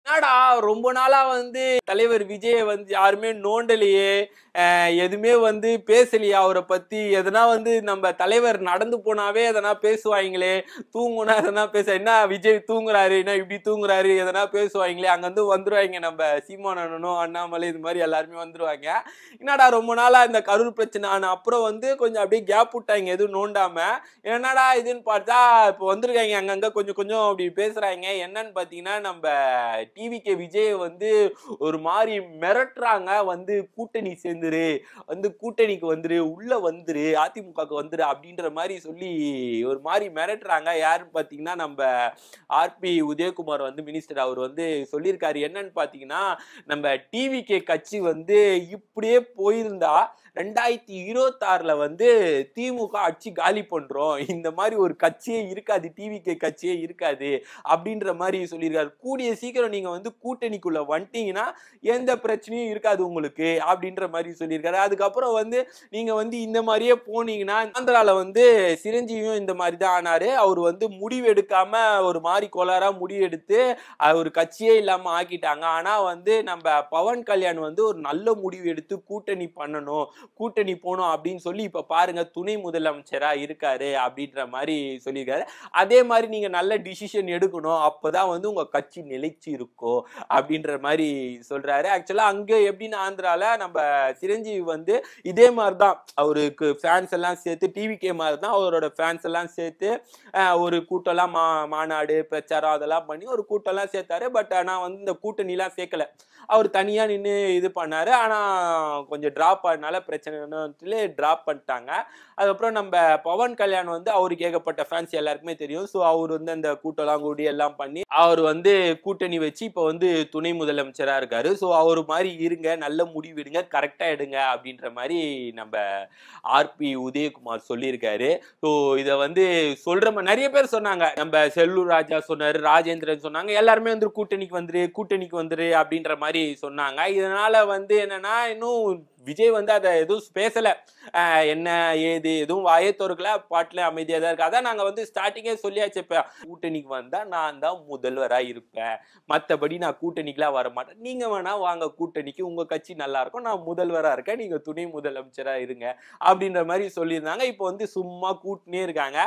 என்னடா ரொம்ப நாளா வந்து தலைவர் விஜய வந்து யாருமே நோண்டலையே, எதுவுமே வந்து பேசலையே அவரை பத்தி. எதனா வந்து நம்ம தலைவர் நடந்து போனாவே எதனா பேசுவாங்களே, தூங்குனா எதனா என்ன விஜய் தூங்குறாரு, என்ன இப்படி தூங்குறாரு, எதனா பேசுவாங்களே. அங்க வந்து வந்துருவாங்க நம்ம சீமான் அண்ணனும் அண்ணாமலை இது மாதிரி எல்லாருமே வந்துருவாங்க. என்னடா ரொம்ப நாளா இந்த கரூர் பிரச்சனை ஆன அப்புறம் வந்து கொஞ்சம் அப்படியே கேப் விட்டாங்க எதுவும் நோண்டாம. என்னடா இதுன்னு பார்த்தா இப்போ வந்திருக்காங்க அங்கங்க கொஞ்சம் கொஞ்சம் அப்படி பேசுறாங்க. என்னன்னு பாத்தீங்கன்னா நம்ம டிவிகே விஜய் வந்து ஒரு மாதிரி மிரட்டுறாங்க. வந்து கூட்டணி சேர்ந்துரு, வந்து கூட்டணிக்கு வந்துரு, உள்ள வந்துரு, அதிமுகக்கு வந்துரு அப்படின்ற மாதிரி சொல்லி ஒரு மாதிரி மிரட்டுறாங்க. யாருன்னு பாத்தீங்கன்னா நம்ம ஆர்பி உதயகுமார் வந்து மினிஸ்டர் அவர் வந்து சொல்லியிருக்காரு. என்னன்னு பாத்தீங்கன்னா நம்ம டிவிகே கட்சி வந்து இப்படியே போயிருந்தா 2026ல வந்து திமுக ஆட்சி காலி பண்றோம். இந்த மாதிரி ஒரு கட்சியே இருக்காது, டிவிகே கட்சியே இருக்காது அப்படின்ற மாதிரி சொல்லியிருக்காரு. கூடிய சீக்கிரம் நீங்க வந்து கூட்டணிக்குள்ள வந்துட்டீங்கன்னா எந்த பிரச்சனையும் இருக்காது உங்களுக்கு அப்படின்ற மாதிரி சொல்லியிருக்காரு. அதுக்கப்புறம் வந்து நீங்க வந்து இந்த மாதிரியே போனீங்கன்னா ஆந்திரால வந்து சிரஞ்சீவியும் இந்த மாதிரி தான் ஆனாரு. அவர் வந்து முடிவு எடுக்காம ஒரு மாதிரி கோளாரா முடிவு எடுத்து ஒரு கட்சியே இல்லாம ஆக்கிட்டாங்க. ஆனா வந்து நம்ம பவன் கல்யாண் வந்து ஒரு நல்ல முடிவு எடுத்து கூட்டணி பண்ணணும், கூட்டணி போனோம் அப்படின்னு சொல்லி இப்ப பாருங்க துணை முதலமைச்சரா இருக்காரு அப்படின்ற மாதிரி சொல்லியிருக்காரு. அதே மாதிரி நீங்க நல்ல டிசிஷன் எடுக்கணும், அப்பதான் வந்து உங்க கட்சி நிலைச்சு இருக்கும் அப்படின்ற மாதிரி சொல்றாரு. ஆக்சுவலா அங்க எப்படின்னு ஆந்திரால நம்ம சிரஞ்சீவி வந்து இதே மாதிரிதான் அவருக்கு ஃபேன்ஸ் எல்லாம் சேர்த்து டிவிகே மாதிரி தான் அவரோட ஃபேன்ஸ் எல்லாம் சேர்த்து ஒரு கூட்டம்லாம் மாநாடு பிரச்சாரம் அதெல்லாம் பண்ணி ஒரு கூட்டம்லாம் சேர்த்தாரு. பட் ஆனா வந்து இந்த கூட்டணி எல்லாம் சேர்க்கல, அவர் தனியா நின்று இது பண்ணாரு. ஆனா கொஞ்சம் டிராப் ஆனனால பிரச்சனை டிராப் பண்ணிட்டாங்க. அதுக்கப்புறம் நம்ம பவன் கல்யாண் வந்து அவருக்கு ஏகப்பட்ட ஃபேன்ஸ் எல்லாருக்குமே தெரியும். ஸோ அவர் வந்து அந்த கூட்டம்லாம் கூடி எல்லாம் பண்ணி அவர் வந்து கூட்டணி வச்சு இப்போ வந்து துணை முதலமைச்சரா இருக்காரு. ஸோ அவர் மாதிரி இருங்க, நல்ல முடிவு எடுங்க, கரெக்டா எடுங்க அப்படின்ற மாதிரி நம்ம ஆர்பி உதயகுமார் சொல்லியிருக்காரு. ஸோ இதை வந்து சொல்ற நிறைய பேர் சொன்னாங்க. நம்ம செல்லூர் ராஜா சொன்னாரு, ராஜேந்திரன் சொன்னாங்க, எல்லாருமே வந்து கூட்டணிக்கு வந்துரு அப்படின்ற மாதிரி சொன்னாங்க. இதனால வந்து என்னன்னா இன்னும் விஜய் வந்து அதை எதுவும் பேசல, என்ன ஏது எதுவும் வாயே திறக்கல, பாட்டுல அமைதியா தான் இருக்கு. அதான் நாங்க வந்து ஸ்டார்டிங்கே சொல்லியாச்சு, இப்ப கூட்டணிக்கு வந்தா நான் தான் முதல்வரா இருப்பேன், மத்தபடி நான் கூட்டணிக்குலாம் வர மாட்டேன், நீங்க வேணா வாங்க கூட்டணிக்கு, உங்க கட்சி நல்லா இருக்கும், நான் முதல்வரா இருக்கேன், நீங்க துணை முதலமைச்சரா இருங்க அப்படின்ற மாதிரி சொல்லியிருந்தாங்க. இப்போ வந்து சும்மா கூட்டினே இருக்காங்க,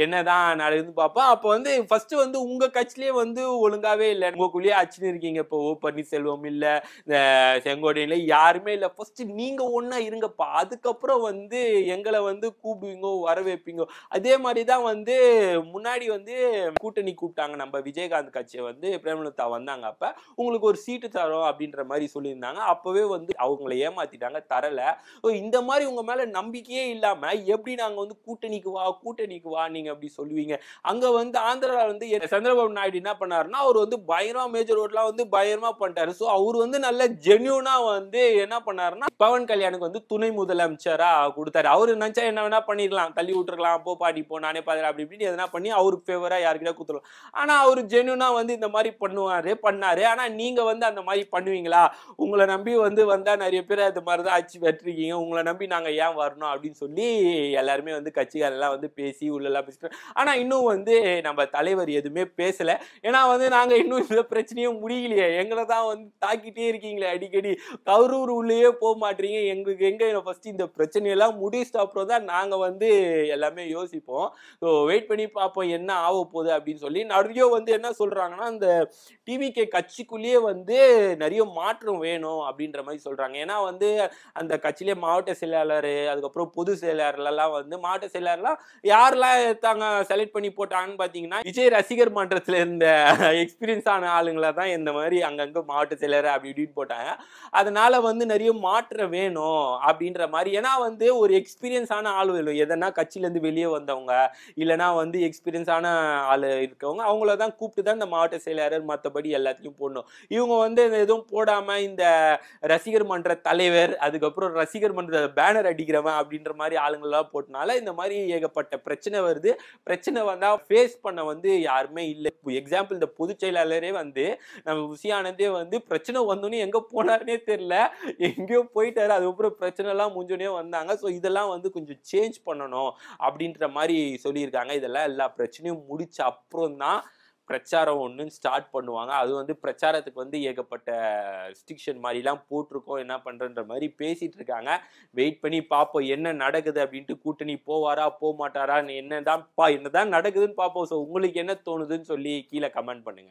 என்னதான் நடக்குதுன்னு பார்ப்போம். அப்போ வந்து ஃபர்ஸ்ட் வந்து உங்க கட்சியிலேயே வந்து ஒழுங்காவே இல்லை, உங்களுக்குள்ளேயே அச்சுன்னு இருக்கீங்க. இப்போ ஓ பன்னீர்செல்வம் இல்ல, செங்கோட்டையில யாருமே இல்ல, ஃபர்ஸ்ட் நீங்க ஒன்னா இருங்கப்பா, அதுக்கப்புறம் வந்து எங்களை வந்து கூப்பிடுவீங்க வர வைப்பீங்க. அதே மாதிரிதான் வந்து முன்னாடி வந்து கூட்டணி கூப்பிட்டாங்க நம்ம விஜயகாந்த் கட்சியை வந்து பிரேமலதா வந்தாங்க, அப்ப உங்களுக்கு ஒரு சீட்டு தரோம் அப்படின்ற மாதிரி சொல்லியிருந்தாங்க. அப்பவே வந்து அவங்களை ஏமாத்திட்டாங்க, தரல. இந்த மாதிரி உங்க மேல நம்பிக்கையே இல்லாம எப்படி நாங்க வந்து கூட்டணிக்கு வா நீங்க அப்படி சொல்லுவீங்க. அங்க வந்து ஆந்திரால வந்து சந்திரபாபு நாயுடு என்ன பண்ணாருன்னா அவர் வந்து பயங்கரமா மேஜர் ரோட்லாம் வந்து பயங்கரமா பண்ணிட்டாரு. சோ அவர் வந்து நல்ல ஜென்யூனா வந்து என்ன பண்ணாருன்னா பவன் கல்யாணுக்கு வந்து துணை முதலமைச்சரா கொடுத்தாரு. அவரு நினைச்சா என்ன வேணா பண்ணிருக்கலாம், தள்ளி விட்டுருக்கலாம், போ பாட்டி போ நானே பாக்குறேன் அப்படி இப்படின்னு எதனா பண்ணி அவருக்கு ஃபேவரா யாருக்கிட்ட கொடுத்துருவோம். ஆனா அவரு ஜென்யூனா வந்து இந்த மாதிரி பண்ணாரு. ஆனா நீங்க வந்து அந்த மாதிரி பண்ணுவீங்களா? உங்களை நம்பி வந்து வந்தா நிறைய பேர் அது மாதிரிதான் ஆச்சு வெற்றிருக்கீங்க, உங்களை நம்பி நாங்க ஏன் வரணும் அப்படின்னு சொல்லி எல்லாருமே வந்து கட்சிகள் எல்லாம் வந்து பேசி உள்ளெல்லாம் பேசிட்டு. ஆனா இன்னும் வந்து நம்ம தலைவர் எதுவுமே பேசல. ஏன்னா வந்து நாங்க இன்னும் இந்த பிரச்சனையும் முடியலையே, எங்களை தான் வந்து தாக்கிட்டே இருக்கீங்களே அடிக்கடி, கரூர் உள்ளேயே போக மாட்டீங்க, எங்களுக்கு எங்க ஃபர்ஸ்ட் இந்த பிரச்சனையெல்லாம் முடிச்சுட்டு அப்புறம் தான் நாங்க வந்து எல்லாமே யோசிப்போம். ஸோ வெயிட் பண்ணி பார்ப்போம் என்ன ஆக போகுது அப்படின்னு சொல்லி. நிறைய வந்து என்ன சொல்றாங்கன்னா இந்த டிவிகே கட்சிக்குள்ளேயே வந்து நிறைய மாற்றம் வேணும் அப்படின்ற மாதிரி சொல்றாங்க. ஏன்னா வந்து அந்த கட்சியிலே மாவட்ட செயலாளர் அதுக்கப்புறம் பொது செயலாளர்லாம் வந்து மாவட்ட செயலாளர்லாம் யாரெல்லாம் தாங்க செலக்ட் பண்ணி போட்டாங்கன்னு பாத்தீங்கன்னா விஜய் ரசிகர் மன்றத்துல இருந்த எக்ஸ்பீரியன்ஸ் ஆன ஆளுங்களை தான் இந்த மாதிரி அங்கங்க மாவட்ட செயலர் அப்படி இப்படின்னு போட்டாங்க. அதனால வந்து நிறைய மாற்றம் வேணும் அப்படின்ற மாதிரி. ஏன்னா வந்து ஒரு எக்ஸ்பீரியன்ஸ் ஆன ஆள் வேணும், எதனா கட்சியில இருந்து வெளியே வந்தவங்க இல்லைன்னா வந்து எக்ஸ்பீரியன்ஸ் ஆன ஆள் இருக்கவங்க அவங்கள தான் கூப்பிட்டு தான் இந்த மாவட்ட செயலாளர் மற்றபடி எல்லாத்தையும் போடணும். இவங்க வந்து எதுவும் போடாம இந்த ரசிகர் மன்ற தலைவர் அதுக்கப்புறம் ரசிகர் மன்ற பேனர் அடிக்கிறவன் அப்படின்ற மாதிரி ஆளுங்கள்லாம் போட்டனால இந்த மாதிரி ஏகப்பட்ட பிரச்சனை வருது. பிரச்சனை வந்தா ஃபேஸ் பண்ண வந்து யாருமே இல்லை. எக்ஸாம்பிள் இந்த பொதுச் செயலாளரே வந்து நம்ம உசியானந்தே வந்து பிரச்சனை வந்தோன்னே எங்க போனாருன்னே தெரியல, எங்கேயோ போயிட்டாரு. அதுக்கப்புறம் பிரச்சனை எல்லாம் முடிஞ்சோடனே வந்தாங்க. ஸோ இதெல்லாம் வந்து கொஞ்சம் சேஞ்ச் பண்ணணும் அப்படின்ற மாதிரி சொல்லியிருக்காங்க. இதெல்லாம் எல்லா பிரச்சனையும் முடிச்ச அப்புறம் தான் பிரச்சாரம் ஒன்று ஸ்டார்ட் பண்ணுவாங்க. அது வந்து பிரச்சாரத்துக்கு வந்து ஏகப்பட்ட ரெஸ்ட்ரிக்ஷன் மாதிரிலாம் போட்டிருக்கோம், என்ன பண்றன்ற மாதிரி பேசிட்டு இருக்காங்க. வெயிட் பண்ணி பார்ப்போம் என்ன நடக்குது அப்படின்ட்டு. கூட்டணி போவாரா போக மாட்டாரா, என்னதான் நடக்குதுன்னு பார்ப்போம். ஸோ உங்களுக்கு என்ன தோணுதுன்னு சொல்லி கீழே கமெண்ட் பண்ணுங்க.